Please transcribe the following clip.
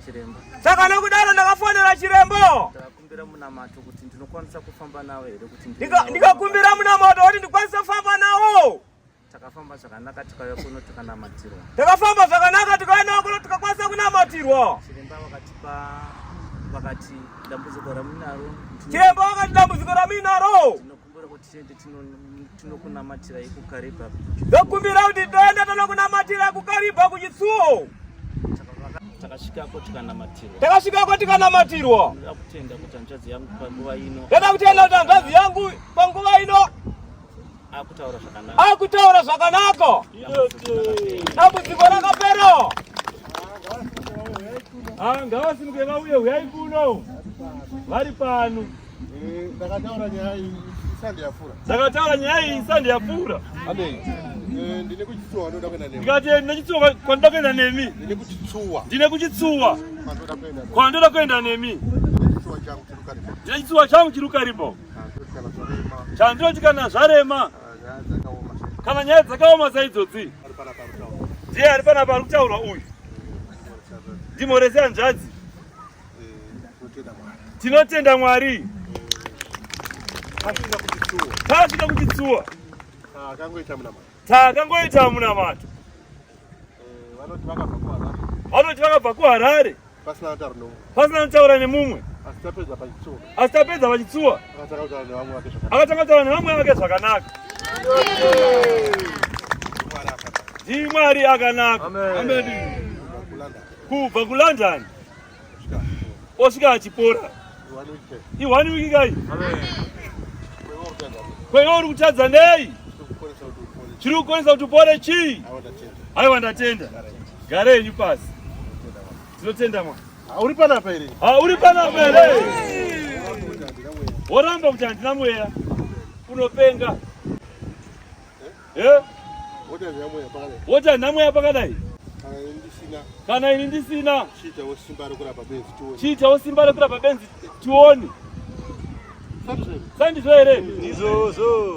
chiremba. Saka nokudaro ndakafonera chirembo. Ndakakumbira munamato kuti ndinokwanisa kufamba nawo here kuti ndikakumbira munamato kuti ndikwanisa kufamba nawo. Takafamba zvakanaka tikauya kuno tikanamatirwa. Takafamba zvakanaka tikaenda kuno tikakwanisa kunamatirwa. Chiremba vakati dambudziko ramunaro. Chiremba vakati dambudziko ramunaro. Tinokumbira kuti tiende tinokunamatira ikuKariba. Ndokumbira kuti toenda tonokunamatira ikuKariba kuchitsuwo. Takasvikako tikanamatirwa. Takasvikako tikanamatirwa. Ndinoda kutenda kuti hanzvadzi yangu panguva ino. Ndinoda kutenda kuti hanzvadzi yangu panguva ino akutaura zvakanaka. Akutaura zvakanaka. Dambudziko rakapera. Ngavasimuke vauye huyai kuno. Vari pano. Ndakataura nyaya iyi isandi yapfuura. Ndakataura nyaya iyi isandi yapfuura. Ndine kuchitsuwa ndoda kuenda nemi. Ndikati ndachitsuwa kwandoda kuenda nemi. Ndine kuchitsuwa. Kwandoda kuenda nemi. Ndine changu chiruKariba. Chandinotikana zvarema. Kana nyaya dzakaoma saidzodzi. Ndiye ari panapa ari kutaura uyu. Ndimhorese hanzvadzi. Tinotenda Mwari. Tasvika kuchitsuwa. Takangoita munamato. Vanoti vakabva kuHarare. Pasina kutaura nemumwe. Asi tapedza pachitsuwa. Akatanga kutaura nevamwe vake zvakanaka. Mwari akanaka. Amen. Kubva kuLondon osvika achipora. I1 week kai. Kwewe uri kutadza nei? Chiri kukonesa kuti upore chii? Aiwa ndatenda. Garenyu pasi. Tinotenda Mwari. Uri panapa here? Uri panapa here? Woramba kuti handina mweya. Unopenga. Woti handina mweya pakadai? Kana ini ndisina. Chiitawo simba rekurapa benzi tione. Sandizvo here? Izvozvo.